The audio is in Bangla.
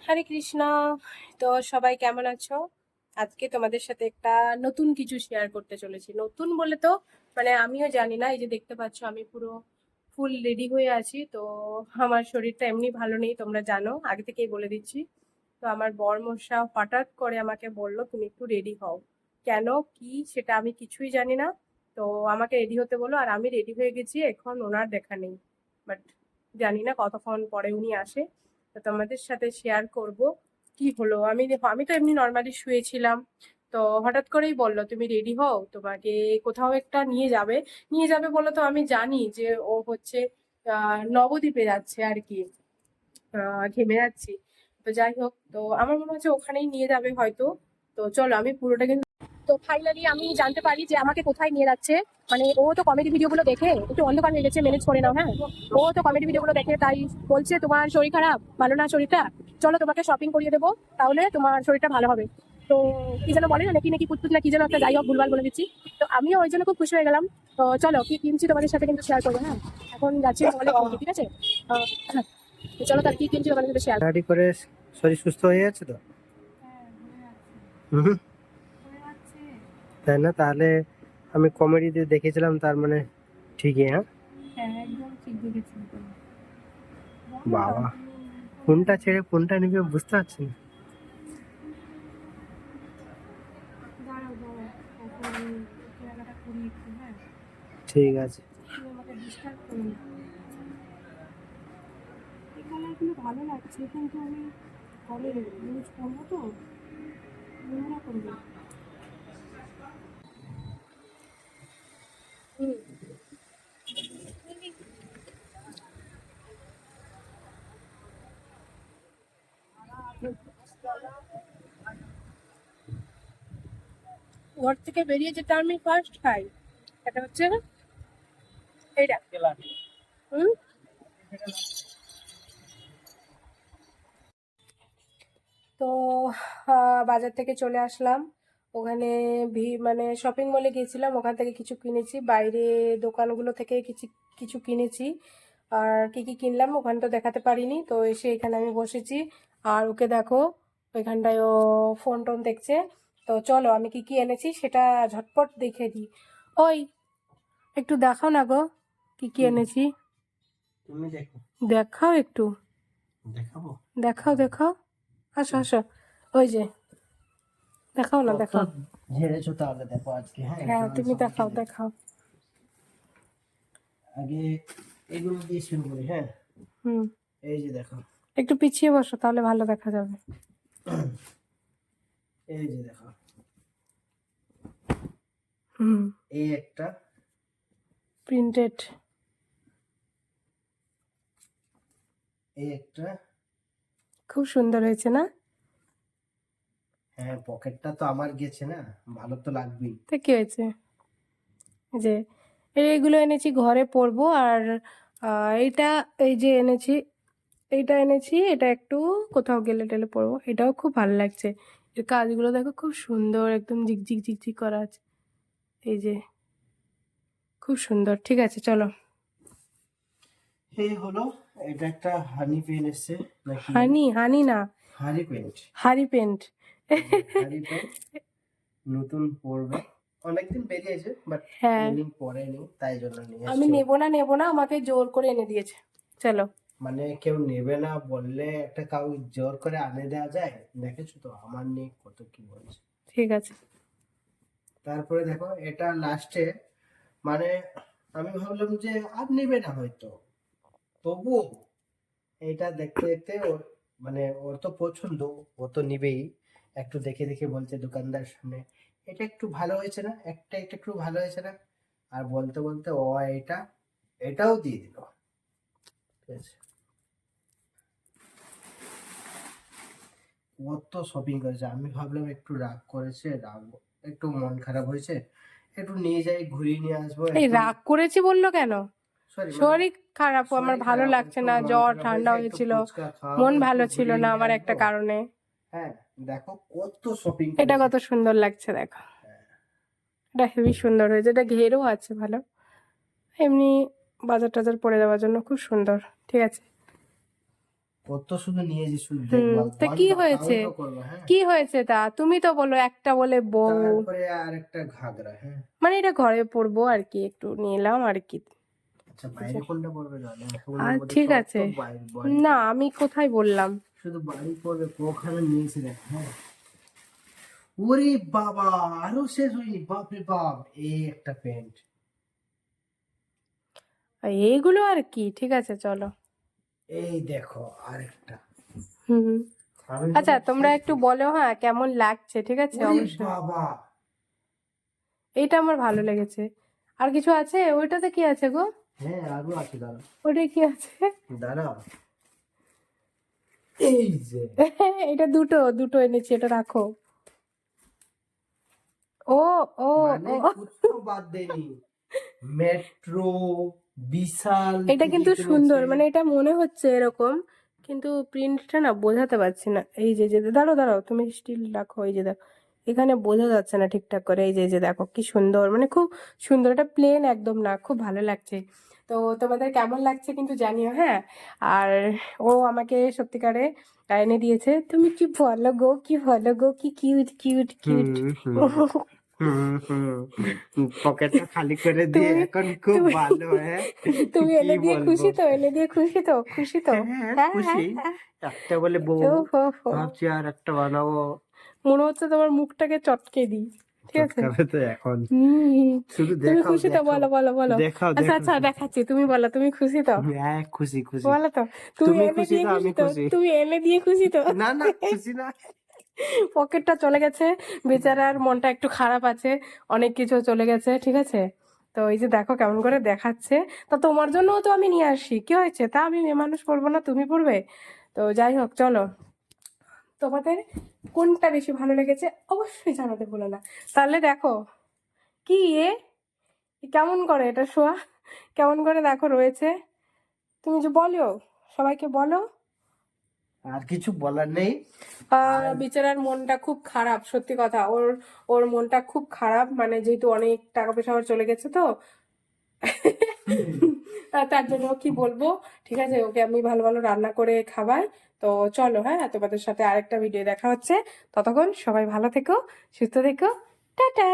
হরে কৃষ্ণ। তো সবাই কেমন আছো? আজকে তোমাদের সাথে একটা নতুন কিছু শেয়ার করতে চলেছি। নতুন বলে তো মানে আমিও জানি না। এই যে দেখতে পাচ্ছ আমি পুরো ফুল রেডি হয়ে আছি। তো আমার শরীরটা এমনি ভালো নেই, তোমরা জানো, আগে থেকেই বলে দিচ্ছি। তো আমার বরমশা হঠাৎ করে আমাকে বলল তুমি একটু রেডি হও। কেন কি সেটা আমি কিছুই জানি না। তো আমাকে রেডি হতে বলো আর আমি রেডি হয়ে গেছি। এখন ওনার দেখা নেই, বাট জানি না কতক্ষণ পরে উনি আসে। তো তোমাদের সাথে শেয়ার করব কি হলো। আমি তো এমনি নর্মালি শুয়েছিলাম। তো হঠাৎ করেই বললো তুমি রেডি হও, তোমাকে কোথাও একটা নিয়ে যাবে। নিয়ে যাবে বলে তো আমি জানি যে ও হচ্ছে নবদ্বীপে যাচ্ছে আর কি। ঘেমে যাচ্ছি। তো যাই হোক, তো আমার মনে হচ্ছে ওখানেই নিয়ে যাবে হয়তো। তো চলো আমি পুরোটা কিন্তু, তো ফাইনালি আমি জানতে পারি যে আমাকে কোথায় নিয়ে যাচ্ছে। মানে ও তো কমেডি ভিডিওগুলো দেখে একটু অন্ধকার হয়ে গেছে, ম্যানেজ করে নাও। হ্যাঁ, ও তো কমেডি ভিডিওগুলো দেখে, তাই বলছে তোমার শরীর খারাপ, ভালো না শরীরটা, চলো তোমাকে শপিং করিয়ে দেবো, তাহলে তোমার শরীরটা ভালো হবে। তো কি যেন বলে না, নাকি নাকি কুতকুত না কি যেন একটা, যাই হোক ভুলভাল বলে দিচ্ছি। তো আমিও ওই জন্য খুব খুশি হয়ে গেলাম। তো চলো কি কিনছি তোমাদের সাথে কিন্তু শেয়ার করবো। হ্যাঁ, এখন যাচ্ছি মলে কিনতে, ঠিক আছে? তো চলো তার কি কিনছি তোমাদের সাথে শেয়ার। গাড়ি করে শরীর সুস্থ হয়ে যাচ্ছে তো। হুম, তাই না? তাহলে আমি কমেডিতে দেখেছিলাম, তার মানে ঠিকই। হ্যাঁ, একদম ঠিক দেখেছি। বাবা, কোনটা ছেড়ে কোনটা নিবে বুঝতে পারছি না। দাঁড়াও দাঁড়াও, এখন আমি কেনাকাটা করি একটু। হ্যাঁ, ঠিক আছে। তুমি আমাকে ডিস্টার্ব করো না। এই কালারগুলো ভালো লাগছে, কিন্তু আমি পরে ইউজ করবো তো, নোংরা করবো। হুম, ঘর থেকে বেরিয়ে যেটা আমি ফার্স্ট খাই এটা হচ্ছে এইটা। হুম, তো বাজার থেকে চলে আসলাম। ওখানে মানে শপিং মলে গিয়েছিলাম, ওখান থেকে কিছু কিনেছি, বাইরে দোকানগুলো থেকে কিছু কিছু কিনেছি। আর কি কি কিনলাম ওখানে তো দেখাতে পারিনি। তো এসে এখানে আমি বসেছি, আর ওকে দেখো ওইখানটায় ও ফোন টোন দেখছে। তো চলো আমি কি কি এনেছি সেটা ঝটপট দেখে দিই। ওই একটু দেখাও না গো, কি কি এনেছি তুমি দেখো। দেখাও একটু, দেখাবো। দেখাও দেখাও, আসো আসো, ওই যে দেখাও না, কত দেখাও। ঝেড়েছো তাহলে দেখো আজকে। হ্যাঁ, হ্যাঁ এখানে তুমি সবাইকে দেখাও দেখো। দেখাও। আগে এগুলো দিয়ে শুরু করি। হ্যাঁ, হুম, এই যে দেখো। একটু পিছিয়ে বসো তাহলে ভালো দেখা যাবে। এই যে দেখো, হুম, এই একটা, প্রিন্টেড। এই একটা। খুব সুন্দর হয়েছে না? হ্যাঁ, পকেটটা তো আমার গেছে না, ভালো তো লাগবেই। তো কি হয়েছে, এই যে এইগুলো এনেছি ঘরে পরবো। আর এইটা, এই যে এনেছি, এইটা এনেছি, এটা একটু কোথাও গেলে টেলে পরবো। এটাও খুব ভালো লাগছে, এর কাজগুলো দেখো খুব সুন্দর, একদম ঝিকঝিক ঝিকঝিক করা আছে। এই যে খুব সুন্দর। ঠিক আছে চলো। এই হলো, এটা একটা হানি পেন এসছে নাকি জানি। হানি হানি না, হানি পেন্ট। হারি পেন্ট। হানি পেন্ট নতুন পড়বে, অনেকদিন বেরিয়েছে, বাট হ্যাঁ, কোনদিন পরেনি, তাই জন্য নিয়ে আমি এসছো। নেবো না, আমাকে জোর করে এনে দিয়েছে। চলো। মানে কেউ নেবে না বললে একটা কাউ জোর করে আনে দেওয়া যায়? দেখেছো তো আমার নিয়ে কত কি বলছে। ঠিক আছে। তারপরে দেখো এটা লাস্টে, মানে আমি ভাবলাম যে আর নেবে না হয়তো, তবুও এইটা দেখতে দেখতে ওর, মানে ওর তো পছন্দ, ও তো নিবেই। একটু দেখে দেখে বলছে দোকানদার সামনে, এটা একটু ভালো হয়েছে না, একটা এটা একটু ভালো হয়েছে না, আর বলতে বলতে ও এটা এটাও দিয়ে দিল। ঠিক আছে, কত শপিং করেছে। আমি ভাবলাম একটু রাগ করেছে, রাগ, একটু মন খারাপ হয়েছে, একটু নিয়ে যাই ঘুরিয়ে নিয়ে আসবো এই একটু। রাগ করেছি বললো কেন? সরি, মানে শরীর খারাপ, আমার শরীর ভালো খারাপ, লাগছে একটু না, মন জ্বর খারাপ ঠান্ডা হয়েছে, একটু হয়েছিল, ফুচকা খাওয়াবো, মন একটু ভালো ছিল ঘুরিয়ে না নিয়ে আমার একটা আসবো। কারণে। হ্যাঁ, দেখো কত শপিং এটা করেছে। কত সুন্দর লাগছে দেখো, এটা হেবি সুন্দর হয়েছে, এটা ঘেরও আছে ভালো, এমনি বাজার টাজার পরে যাওয়ার জন্য খুব সুন্দর। ঠিক আছে, কত শুধু নিয়েছি, শুধু হুম, দেখবা, তা কি গনবা, হয়েছে? কাউন্টও করবা, হ্যাঁ। কি হয়েছে তা? তুমি তো বলো একটা বলে বউ, তারপরে আর একটা ঘাগরা, হ্যাঁ। মানে এটা ঘরে পরবো আর কি, একটু নিলাম আর কি। আচ্ছা, বাইরে কোনটা পড়বে জানো? আর ওগুলোর মধ্যে ঠিক সব তো আছে, বাইরে বাড়ি না পড়বে। আমি কোথায় বললাম? শুধু বাড়ি পড়বে, ওখানে নিয়েছি দেখ, হ্যাঁ। ওরে বাবা, আরো শেষ হয়নি, বাপরে বাপ, এই একটা প্যান্ট। এইগুলো আর কি, ঠিক আছে চলো। এই দেখো আরেকটা। হুম, আমি আচ্ছা বলে তোমরা শেষ একটু করছি। বলো হ্যাঁ কেমন লাগছে, ঠিক আছে ওরে অবশ্যই। বাবা, এইটা আমার ভালো লেগেছে। আর কিছু আছে? ওইটাতে কি আছে গো? হ্যাঁ আরো আছে, দাঁড়া ওটা কি আছে? দাঁড়া, এই যে, এটা দুটো দুটো এনেছি, এটা রাখো। ও ও মানে ও কোথাও বাদ দেয়নি। মেট্রো, বিশাল এটা থেকে কিন্তু সুন্দর, কিনেছে। মানে এটা মনে হচ্ছে এরকম, কিন্তু প্রিন্টটা না বোঝাতে পারছি না। এই যে যে দাঁড়াও দাঁড়াও, তুমি স্টিল রাখো, এই যে দেখো এখানে বোঝা যাচ্ছে না ঠিকঠাক করে। এই যে যে দেখো কি সুন্দর, মানে খুব সুন্দর, এটা প্লেন একদম না, খুব ভালো লাগছে। তো তোমাদের কেমন লাগছে কিন্তু জানিও, হ্যাঁ। আর ও আমাকে সত্যিকারে এনে দিয়েছে। তুমি কি বলো গো, কি বলো গো, কি কিউট কিউট কিউট। হুম হুম হুম হুম, পকেটটা খালি করে দিয়ে তুমি এখন খুব তুমি ভালো, হ্যাঁ। তুমি কি এনে দিয়ে বলবো, খুশি তো? এনে দিয়ে খুশি তো? খুশি তো? হ্যাঁ হ্যাঁ হ্যাঁ খুশি। হ্যাঁ। একটা বলে বউ, ও হো হো, ভাবছি আর একটা বানাবো। মনে হচ্ছে তোমার মুখটাকে চটকে দিই, ঠিক আছে। চটকাবে তো এখন, হুম, শুধু তুমি দেখাও খুশি তো? দেখাও, বলো বলো বলো। দেখাও আচ্ছা দেখাও আচ্ছা শুধু। দেখাচ্ছি, তুমি বলো তুমি খুশি তো? হ্যাঁ খুশি খুশি। বলো তো, তুমি তুমি এনে খুশি দিয়ে তো খুশি আমি তো? খুশি। তুমি এনে দিয়ে খুশি তো? না না, খুশি না। পকেটটা চলে গেছে, বেচারার মনটা একটু খারাপ আছে, অনেক কিছু চলে গেছে, ঠিক আছে। তো এই যে দেখো কেমন করে দেখাচ্ছে। তা তোমার জন্যও তো আমি নিয়ে আসি, কি হয়েছে? তা আমি মেয়ে মানুষ পড়বো না, তুমি পড়বে? তো যাই হোক চলো, তোমাদের কোনটা বেশি ভালো লেগেছে অবশ্যই জানাতে ভুলো না। তাহলে দেখো, কি এ, কেমন করে এটা শোয়া, কেমন করে দেখো রয়েছে। তুমি যে বলো, সবাইকে বলো। আর কিছু বলার নেই। আর বেচারার মনটা খুব খারাপ, সত্যি কথা, ওর ওর মনটা খুব খারাপ, মানে যেহেতু অনেক টাকা পয়সা আমার চলে গেছে তো। তার জন্য কি বলবো, ঠিক আছে, ওকে আমি ভালো ভালো রান্না করে খাওয়াই। তো চলো, হ্যাঁ তোমাদের সাথে আরেকটা ভিডিও দেখা হচ্ছে। ততক্ষণ সবাই ভালো থেকো, সুস্থ থেকো, টাটা।